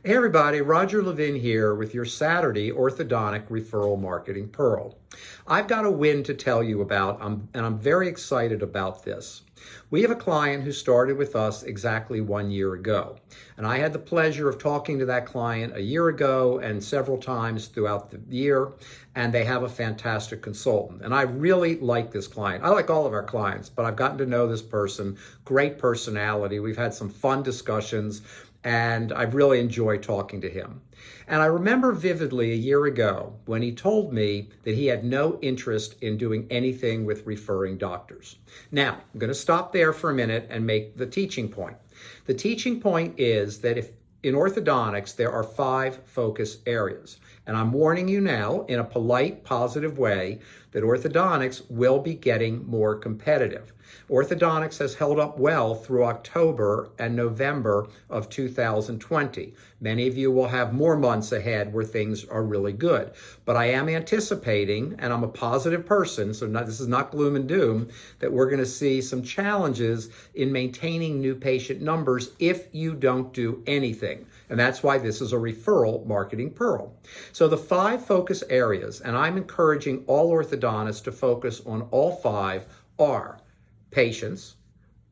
Hey everybody, Roger Levin here with your Saturday Orthodontic Referral Marketing Pearl. I've got a win to tell you about, and I'm very excited about this. We have a client who started with us exactly 1 year ago, and I had the pleasure of talking to that client a year ago and several times throughout the year, and they have a fantastic consultant. And I really like this client. I like all of our clients, but I've gotten to know this person, great personality. We've had some fun discussions, and I've really enjoyed talking to him. And I remember vividly a year ago when he told me that he had no interest in doing anything with referring doctors. Now, I'm going to stop there for a minute and make the teaching point. The teaching point is that if in orthodontics, there are 5 focus areas. And I'm warning you now in a polite, positive way that orthodontics will be getting more competitive. Orthodontics has held up well through October and November of 2020. Many of you will have more months ahead where things are really good. But I am anticipating, and I'm a positive person, so this is not gloom and doom, that we're going to see some challenges in maintaining new patient numbers if you don't do anything. And that's why this is a referral marketing pearl. So the 5 focus areas, and I'm encouraging all orthodontists to focus on all 5, are patients,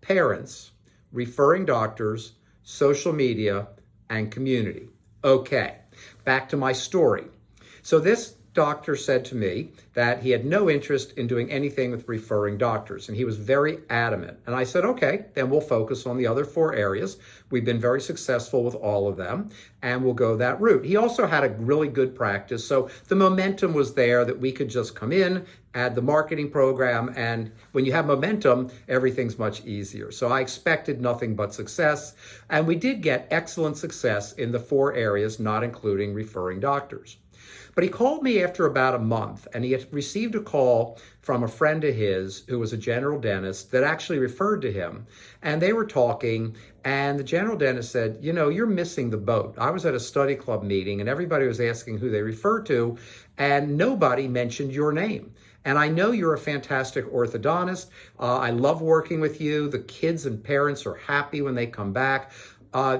parents, referring doctors, social media, and community. Okay, back to my story. So this doctor said to me that he had no interest in doing anything with referring doctors, and he was very adamant. And I said, okay, then we'll focus on the other 4 areas. We've been very successful with all of them, and we'll go that route. He also had a really good practice, so the momentum was there that we could just come in, add the marketing program, and when you have momentum, everything's much easier. So I expected nothing but success, and we did get excellent success in the 4 areas, not including referring doctors. But he called me after about a month, and he had received a call from a friend of his who was a general dentist that actually referred to him. And they were talking, and the general dentist said, you know, you're missing the boat. I was at a study club meeting, and everybody was asking who they referred to, and nobody mentioned your name. And I know you're a fantastic orthodontist. I love working with you. The kids and parents are happy when they come back.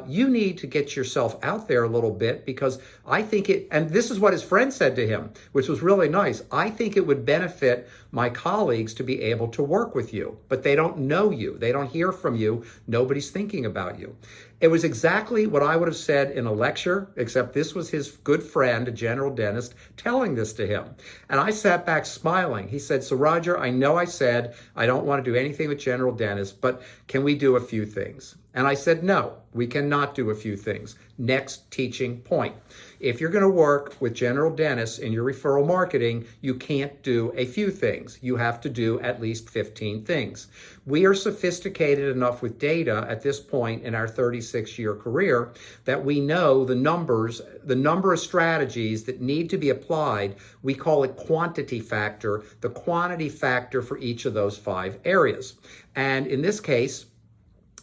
You need to get yourself out there a little bit, because I think and this is what his friend said to him, which was really nice. I think it would benefit my colleagues to be able to work with you, but they don't know you. They don't hear from you. Nobody's thinking about you. It was exactly what I would have said in a lecture, except this was his good friend, a general dentist, telling this to him. And I sat back smiling. He said, so Roger, I know I said I don't want to do anything with general dentists, but can we do a few things? And I said, no, we cannot do a few things. Next teaching point. If you're going to work with general dentists in your referral marketing, you can't do a few things. You have to do at least 15 things. We are sophisticated enough with data at this point in our 36-year career that we know the number of strategies that need to be applied. We call it quantity factor, the quantity factor for each of those 5 areas. And in this case,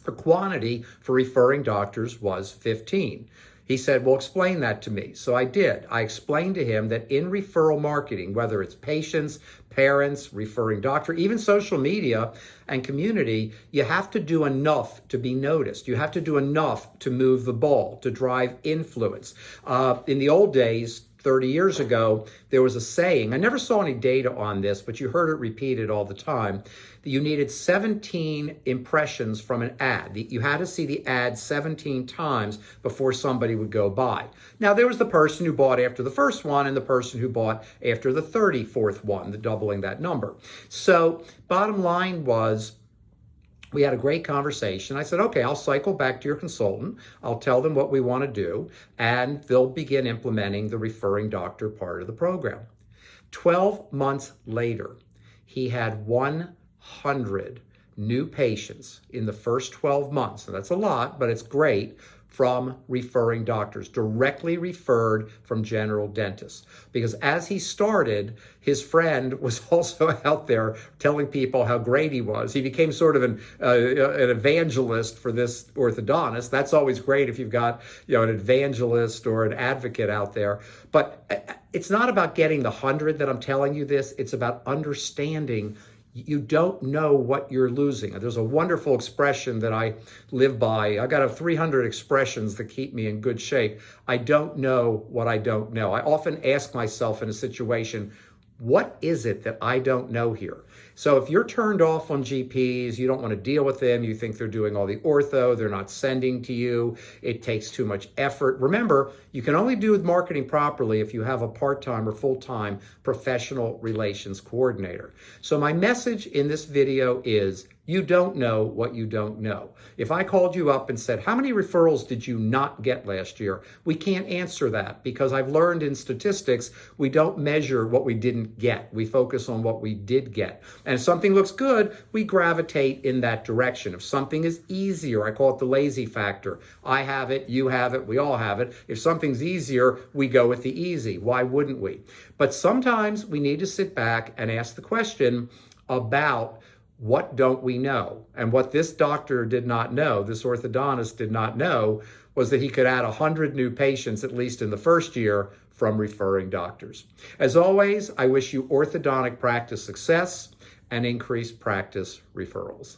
the quantity for referring doctors was 15. He said, well, explain that to me. So I did. I explained to him that in referral marketing, whether it's patients, parents, referring doctor, even social media and community, you have to do enough to be noticed. You have to do enough to move the ball, to drive influence. In the old days, 30 years ago, there was a saying, I never saw any data on this, but you heard it repeated all the time, that you needed 17 impressions from an ad. You had to see the ad 17 times before somebody would go by. Now, there was the person who bought after the first one and the person who bought after the 34th one, doubling that number. So bottom line was, we had a great conversation. I said, okay, I'll cycle back to your consultant. I'll tell them what we want to do, and they'll begin implementing the referring doctor part of the program. 12 months later, he had 100 new patients in the first 12 months. And that's a lot, but it's great, from referring doctors, directly referred from general dentists. Because as he started, his friend was also out there telling people how great he was. He became sort of an evangelist for this orthodontist. That's always great if you've got, an evangelist or an advocate out there. But it's not about getting the 100 that I'm telling you this. It's about understanding You don't know what you're losing. There's a wonderful expression that I live by. I got 300 expressions that keep me in good shape. I don't know what I don't know. I often ask myself in a situation, what is it that I don't know here? So if you're turned off on GPs, you don't want to deal with them, you think they're doing all the ortho, they're not sending to you, it takes too much effort. Remember, you can only do marketing properly if you have a part-time or full-time professional relations coordinator. So my message in this video is, you don't know what you don't know. If I called you up and said, how many referrals did you not get last year? We can't answer that because I've learned in statistics, we don't measure what we didn't get. We focus on what we did get. And if something looks good, we gravitate in that direction. If something is easier, I call it the lazy factor. I have it, you have it, we all have it. If something's easier, we go with the easy. Why wouldn't we? But sometimes we need to sit back and ask the question about what don't we know? And what this doctor did not know, this orthodontist did not know, was that he could add 100 new patients, at least in the first year, from referring doctors. As always, I wish you orthodontic practice success and increased practice referrals.